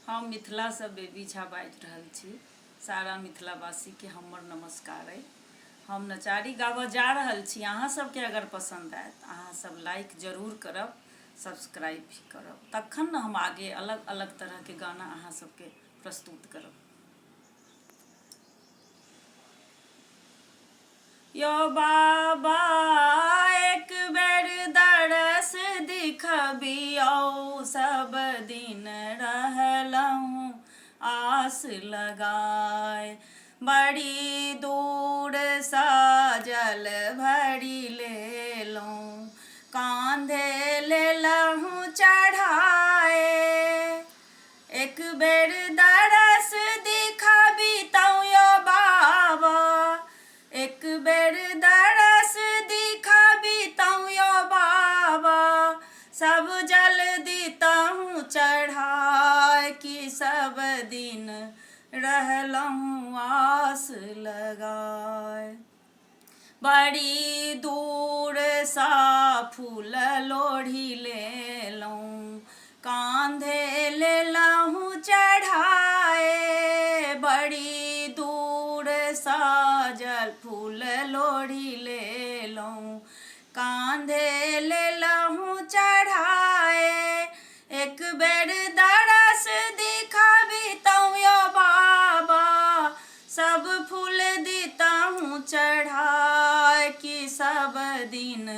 हम मिथिला से बेबी झा बाजि रहल छी। सारा मिथिलावासी के हमर नमस्कार अइ। हम नचारी गाबऽ जा रहल छी। अहाँ सबके अगर पसंद आयत अहाँ सब लाइक जरूर करब, सब्सक्राइब भी करब, तखन न हम आगे अलग अलग तरह के गाना अहाँ सबके प्रस्तुत करब। यो बाबा एक बेर दरस दिखबियौ, सब दिन रहलहुँ आस लगाए। बड़ी दूर सा जल भरी लेलहुँ, कांधे लेलहुँ चढ़ाए। एक बेर दरस दिखबितौ यो बाबा, एक बेर दरस दिखबितौ यो बाबा, सब जल दितहुँ चढ़ाए। कि सब दिन रहलहुँ आस लगाए। बड़ी दूर सा फूल लोढ़ी लेलहुँ, कांधे लेलहुँ चढ़ाए। बड़ी दूर सा जल फूल लोढ़ी लेलहुँ, कांधे लेलहुँ चढ़ाए। एक बेर दरस दिखबितौ यो बाबा, सब फूल दितहुँ चढ़ाए। कि सब दिन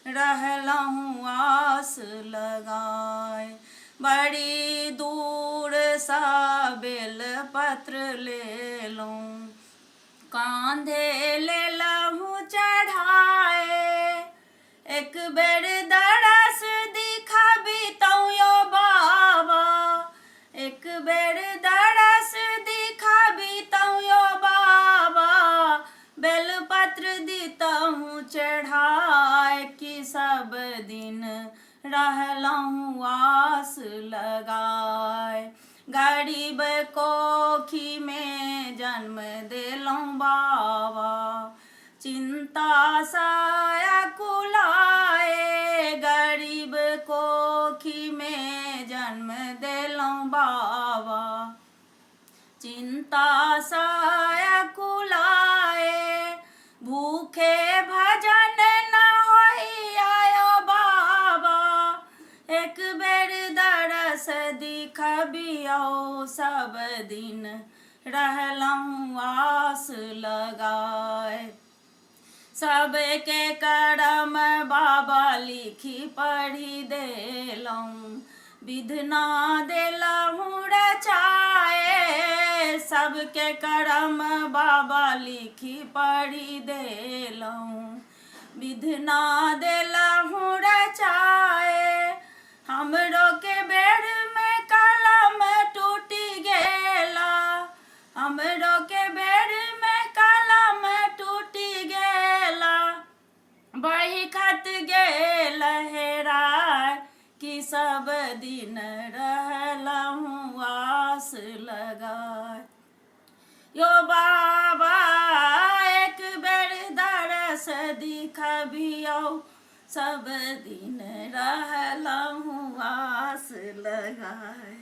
रहलहुँ आस लगाए। बड़ी दूर सा बेल पत्र लेलहुँ, कांधे लेलहुँ चढ़ाए। एक बेर दरस दिखबितौ यो बाबा, एक बेर दरस दिखबितौ यो बाबा, बेलपत्र दितहुँ चढ़ाए। कि सब दिन रहलहुँ आस लगाए। गरीब कोखी में जन्म देलहुँ बाबा, चिंता सा कुलाए। गरीब कोखी में जन्म देलहुँ बाबा, चिंता सा कुलाए। भूखे भजन न होइया यो बाबा, एक बेर दरस दिखबियौ, सब दिन रहलहुँ आस लगाए। सबके करम बाबा लिखी पढ़ी देलहुँ, विधना देलहुँ रचाए। सबके करम बाबा लिखी पढ़ी देलहुँ, विधना देलहुँ रचाए। हमरो के बेर में कलम टूटी गेला, हमरो के बेर में कलम टूटी गेला, बही खत गेल हेराय। कि सब दिन रहलहुँ आस लगाए। यो बाबा एक बेर दरस दिखबियौ, सब दिन रहलहुँ आस लगाए।